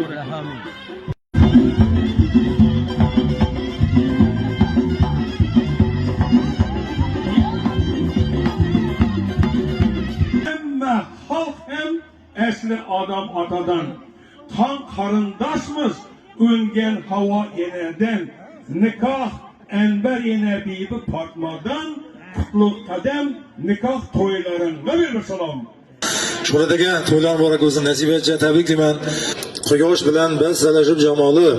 olur amin. Hem halk hem esli adam atadan. Tan karındaşmız üngen hava yenerden. Nikah enber yene bibi Fatmadan. Kutluk kadem nikah toylarında bir salom. Şuradagi to'ylar muborak bo'lsin, nasib etsa tabriklayman. Quyosh bilan basalashib jamoli,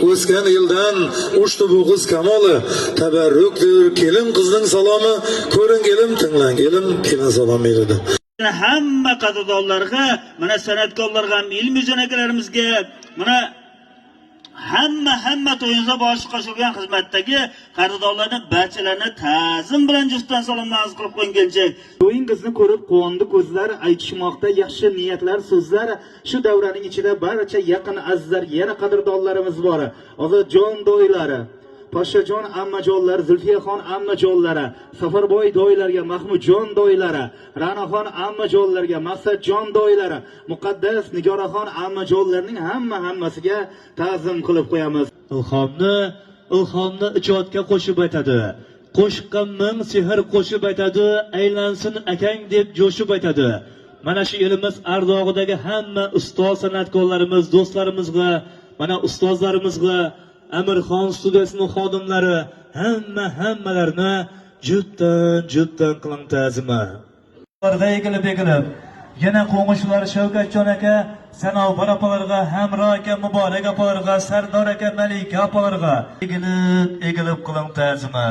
o'sgan yildan ushtu bu qiz kamoli. Tabarrukdir kelin qizning salomi, ko'ring elim, tinglang elim, kelin salom beradi. Hamma qadrdonlarga, mana san'atkorlarga, ilm jo'nakalarimizga, mana hamma to'yinizda boshi qo'shilgan xizmatdagi qadrdonlarni barchalarini ta'zim bilan juftdan salomlar arz qilib qo'yganchak. To'yingizni ko'rib quvondi ko'zlar, aytishmoqda yaxshi niyatlar, so'zlar. Shu davraning ichida barcha yaqin azizlar, yana qadrdonlarimiz bor. Ozodjon do'ylari, Poshshajon ammajonlar, Zulfiyaxon ammajonlari, Safarboy do'ylarga, Mahmudjon do'ylari, Ra'noxon ammajonlarga, Maqsadjon do'ylari, Muqaddas Nigoraxon ammajonlarning hammasiga ta'zim qilib qo'yamiz. Ilhomni ijodga qo'shib aytadi. Qo'shiqqa ming sehr qo'shib aytadi, aylansin akang deb jo'shib aytadi. Mana shu elimiz ardog'idagi hamma ustoz san'atkorlarimiz, do'stlarimizga, mana ustozlarimizga, Amirxon studiyasining xodimlari, hammalarni juftdan qiling ta'zimi. Egilib yana qo'ng'ishlar Shavkatjon aka, Sanobar opalarga, Hamro aka, Muborak opalarga, Sardor aka, Malika opalarga egilib qiling ta'zimi.